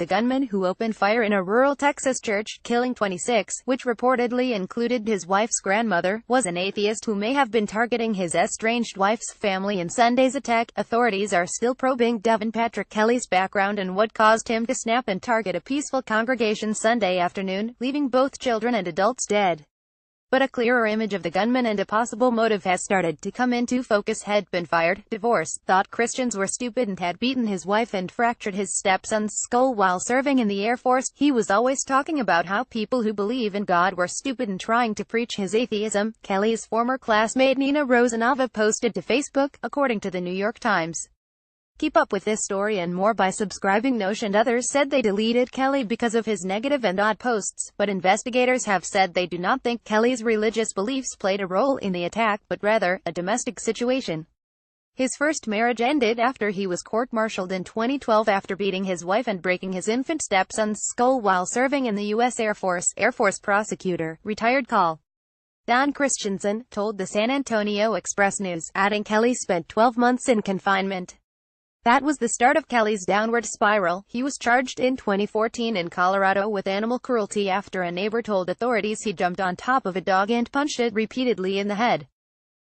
The gunman who opened fire in a rural Texas church, killing 26, which reportedly included his wife's grandmother, was an atheist who may have been targeting his estranged wife's family in Sunday's attack. Authorities are still probing Devin Patrick Kelly's background and what caused him to snap and target a peaceful congregation Sunday afternoon, leaving both children and adults dead. But a clearer image of the gunman and a possible motive has started to come into focus. Had been fired, divorced, thought Christians were stupid, and had beaten his wife and fractured his stepson's skull while serving in the Air Force. He was always talking about how people who believe in God were stupid and trying to preach his atheism, Kelly's former classmate Nina Rosanova posted to Facebook, according to the New York Times. Keep up with this story and more by subscribing. Notion. Others said they deleted Kelly because of his negative and odd posts, but investigators have said they do not think Kelly's religious beliefs played a role in the attack, but rather, a domestic situation. His first marriage ended after he was court-martialed in 2012 after beating his wife and breaking his infant stepson's skull while serving in the U.S. Air Force. Air Force prosecutor, retired Col. Don Christensen, told the San Antonio Express News, adding Kelly spent 12 months in confinement. That was the start of Kelly's downward spiral. He was charged in 2014 in Colorado with animal cruelty after a neighbor told authorities he jumped on top of a dog and punched it repeatedly in the head.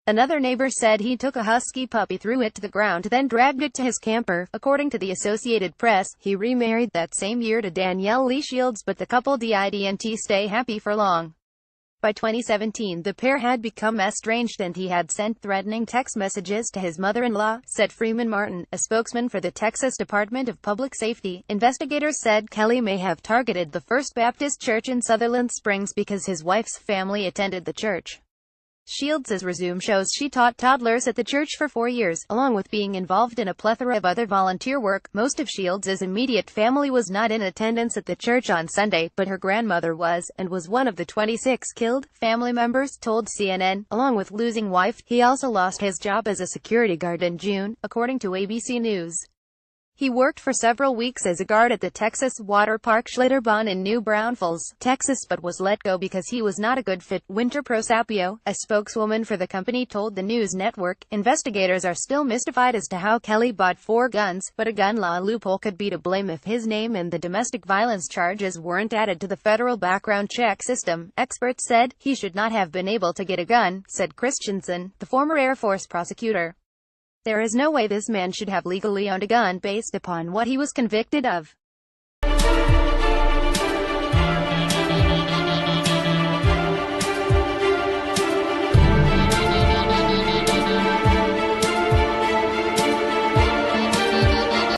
Another neighbor said he took a husky puppy, threw it to the ground, then dragged it to his camper. According to the Associated Press, he remarried that same year to Danielle Lee Shields, but the couple didn't stay happy for long. By 2017, the pair had become estranged and he had sent threatening text messages to his mother-in-law, said Freeman Martin, a spokesman for the Texas Department of Public Safety. Investigators said Kelly may have targeted the First Baptist Church in Sutherland Springs because his wife's family attended the church. Shields' resume shows she taught toddlers at the church for 4 years, along with being involved in a plethora of other volunteer work. Most of Shields' immediate family was not in attendance at the church on Sunday, but her grandmother was, and was one of the 26 killed, family members told CNN. Along with losing wife, he also lost his job as a security guard in June, according to ABC News. He worked for several weeks as a guard at the Texas water park Schlitterbahn in New Braunfels, Texas, but was let go because he was not a good fit. Winter Prosapio, a spokeswoman for the company, told the news network, investigators are still mystified as to how Kelly bought 4 guns, but a gun law loophole could be to blame if his name and the domestic violence charges weren't added to the federal background check system. Experts said he should not have been able to get a gun, said Christensen, the former Air Force prosecutor. There is no way this man should have legally owned a gun based upon what he was convicted of.